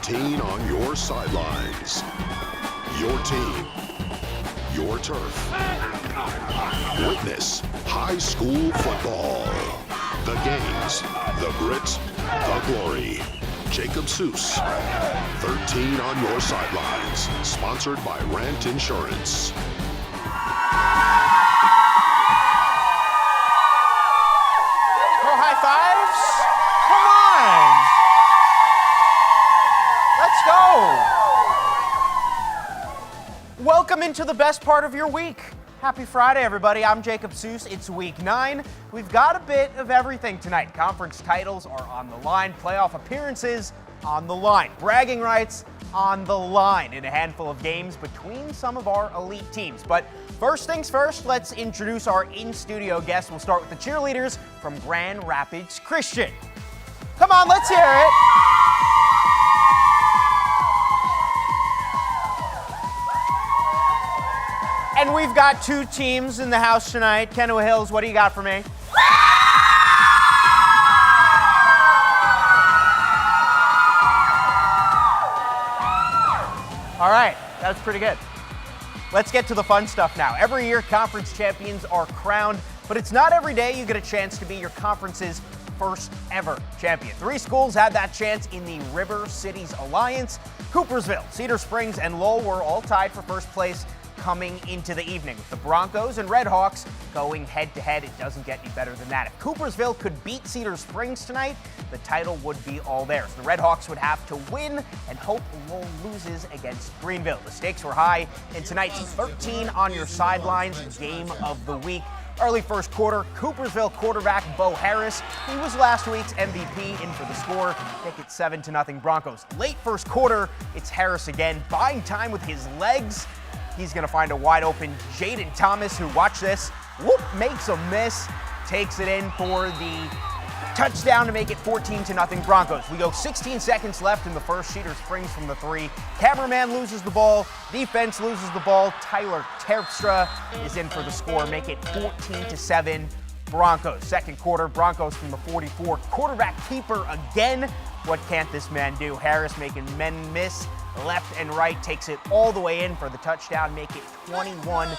13 on your sidelines. Your team, your turf. Witness high school football. The games, the grit, the glory. Jacob Seuss, 13 on your sidelines. Sponsored by Rant Insurance. High fives? Come on. Let's go. Welcome into the best part of your week. Happy Friday, everybody. I'm Jacob Seuss. It's week 9. We've got a bit of everything tonight. Conference titles are on the line. Playoff appearances on the line. Bragging rights on the line in a handful of games between some of our elite teams. But first things first, let's introduce our in-studio guests. We'll start with the cheerleaders from Grand Rapids Christian. Come on, let's hear it. And we've got 2 teams in the house tonight. Kennewick Hills, what do you got for me? All right, that was pretty good. Let's get to the fun stuff now. Every year, conference champions are crowned, but it's not every day you get a chance to be your conference's first ever champion. 3 schools had that chance in the River Cities Alliance. Coopersville, Cedar Springs, and Lowell were all tied for first place coming into the evening. With the Broncos and Redhawks going head-to-head, it doesn't get any better than that. If Coopersville could beat Cedar Springs tonight, the title would be all theirs. The Redhawks would have to win and hope Lowell loses against Greenville. The stakes were high in tonight's 13 on your sidelines game of the week. Early first quarter, Coopersville quarterback Bo Harris, he was last week's MVP, in for the score. Take it 7-0 Broncos. Late first quarter, it's Harris again, buying time with his legs. He's going to find a wide open Jaden Thomas, who, watch this, makes a miss, takes it in for the touchdown to make it 14-0 Broncos. We go 16 seconds left in the first. Cedar Springs from the 3. Cameraman loses the ball. Defense loses the ball. Tyler Terpstra is in for the score. Make it 14-7 Broncos. Second quarter, Broncos from the 44. Quarterback keeper again. What can't this man do? Harris making men miss left and right, takes it all the way in for the touchdown, make it 21-7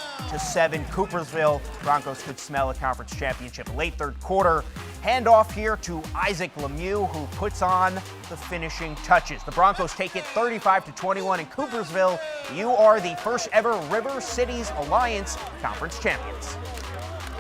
Coopersville. Broncos could smell a conference championship. Late third quarter, handoff here to Isaac Lemieux, who puts on the finishing touches. The Broncos take it 35-21 in Coopersville. You are the first ever River Cities Alliance Conference champions.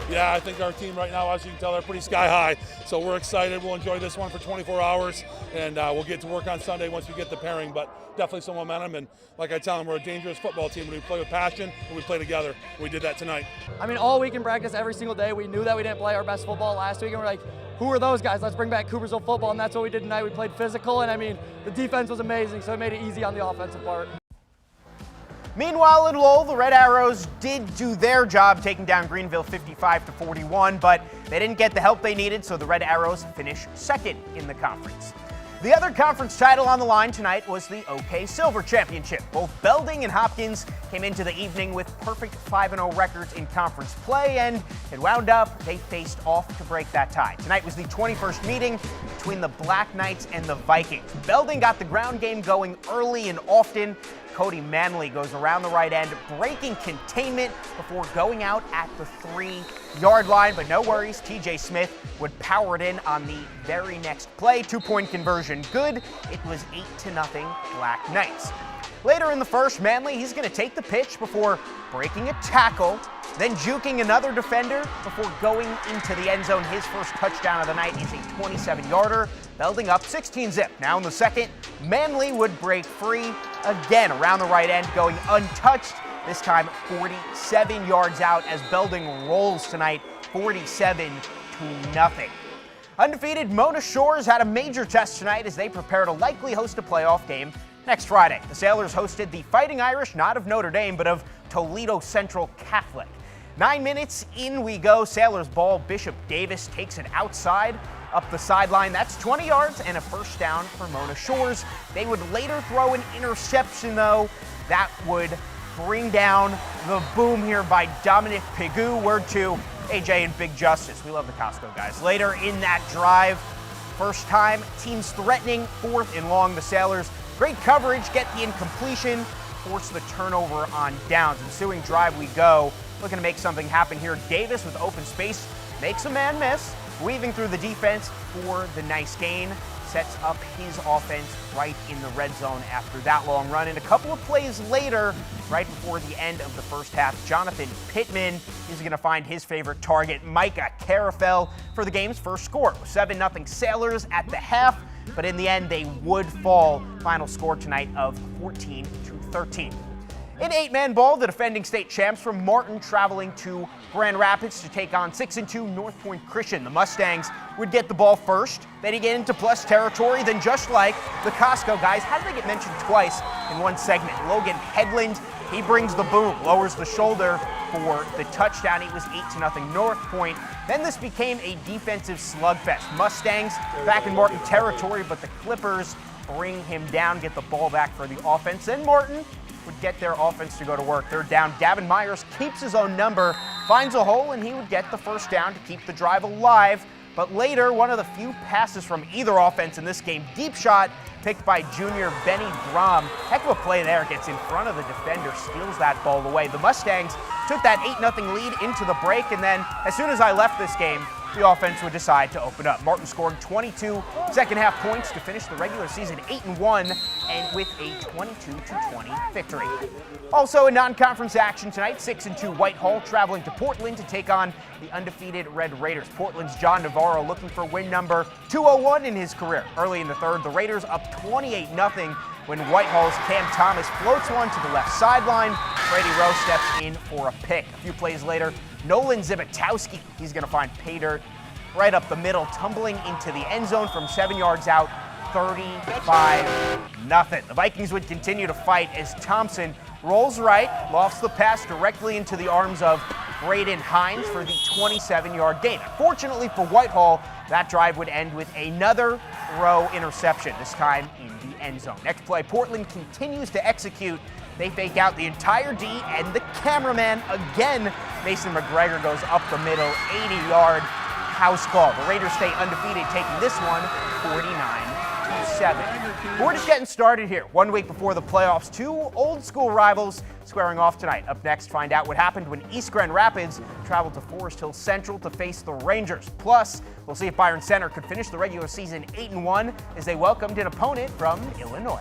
Yeah, I think our team right now, as you can tell, they're pretty sky high. So we're excited. We'll enjoy this one for 24 hours, and we'll get to work on Sunday once we get the pairing. But definitely some momentum, and like I tell them, we're a dangerous football team. We play with passion, and we play together. We did that tonight. I mean, all week in practice, every single day, we knew that we didn't play our best football last week, and we're like, who are those guys? Let's bring back Coopersville football, and that's what we did tonight. We played physical, and I mean, the defense was amazing, so it made it easy on the offensive part. Meanwhile, in Lowell, the Red Arrows did do their job, taking down Greenville 55-41, but they didn't get the help they needed, so the Red Arrows finished second in the conference. The other conference title on the line tonight was the OK Silver Championship. Both Belding and Hopkins came into the evening with perfect 5-0 records in conference play, and it wound up they faced off to break that tie. Tonight was the 21st meeting between the Black Knights and the Vikings. Belding got the ground game going early and often. Cody Manley goes around the right end, breaking containment before going out at the 3-yard line. But no worries, TJ Smith would power it in on the very next play. 2-point conversion good. It was 8-0 Black Knights. Later in the first, Manley, he's going to take the pitch before breaking a tackle, then juking another defender before going into the end zone. His first touchdown of the night is a 27-yarder, Belding up 16-zip. Now in the second, Manley would break free again around the right end, going untouched, this time 47 yards out as Belding rolls tonight 47-0. Undefeated Mona Shores had a major test tonight as they prepare to likely host a playoff game next Friday. The Sailors hosted the Fighting Irish, not of Notre Dame, but of Toledo Central Catholic. 9 minutes in we go. Sailors ball. Bishop Davis takes it outside up the sideline. That's 20 yards and a first down for Mona Shores. They would later throw an interception, though. That would bring down the boom here by Dominic Pigou. Word to AJ and Big Justice. We love the Costco guys. Later in that drive, first time, teams threatening 4th and long. The Sailors Great coverage, get the incompletion, force the turnover on downs. Ensuing drive we go. Looking to make something happen here. Davis with open space makes a man miss. Weaving through the defense for the nice gain. Sets up his offense right in the red zone after that long run. And a couple of plays later, right before the end of the first half, Jonathan Pittman is going to find his favorite target, Micah Carafel, for the game's first score. 7-0 Sailors at the half, but in the end they would fall. Final score tonight of 14-13. In 8-man ball, the defending state champs from Martin traveling to Grand Rapids to take on 6-2 North Point Christian. The Mustangs would get the ball first, then get into plus territory, then just like the Costco guys, how did they get mentioned twice in one segment? Logan Headland, he brings the boom, lowers the shoulder for the touchdown. It was 8-0 North Point. Then this became a defensive slugfest. Mustangs back in Martin territory, but the Clippers bring him down, get the ball back for the offense. Then Martin would get their offense to go to work. Third down, Gavin Myers keeps his own number, finds a hole, and he would get the first down to keep the drive alive. But later, one of the few passes from either offense in this game, deep shot picked by junior Benny Drum. Heck of a play there, gets in front of the defender, steals that ball away. The Mustangs took that 8-0 lead into the break, and then as soon as I left this game, the offense would decide to open up. Martin scored 22 second-half points to finish the regular season 8-1 and with a 22-20 victory. Also in non-conference action tonight, 6-2 Whitehall traveling to Portland to take on the undefeated Red Raiders. Portland's John Navarro looking for win number 201 in his career. Early in the third, the Raiders up 28-0 when Whitehall's Cam Thomas floats one to the left sideline. Brady Rowe steps in for a pick. A few plays later, Nolan Zibitowski, he's going to find pay dirt right up the middle, tumbling into the end zone from 7 yards out, 35-0. The Vikings would continue to fight as Thompson rolls right, lofts the pass directly into the arms of Braden Hines for the 27-yard gain. Unfortunately for Whitehall, that drive would end with another Rowe interception, this time in the end zone. Next play, Portland continues to execute. They fake out the entire D, and the cameraman again, Mason McGregor, goes up the middle, 80-yard house call. The Raiders stay undefeated, taking this one 49-7. We're just getting started here. 1 week before the playoffs, two old school rivals squaring off tonight. Up next, find out what happened when East Grand Rapids traveled to Forest Hill Central to face the Rangers. Plus, we'll see if Byron Center could finish the regular season 8-1 as they welcomed an opponent from Illinois.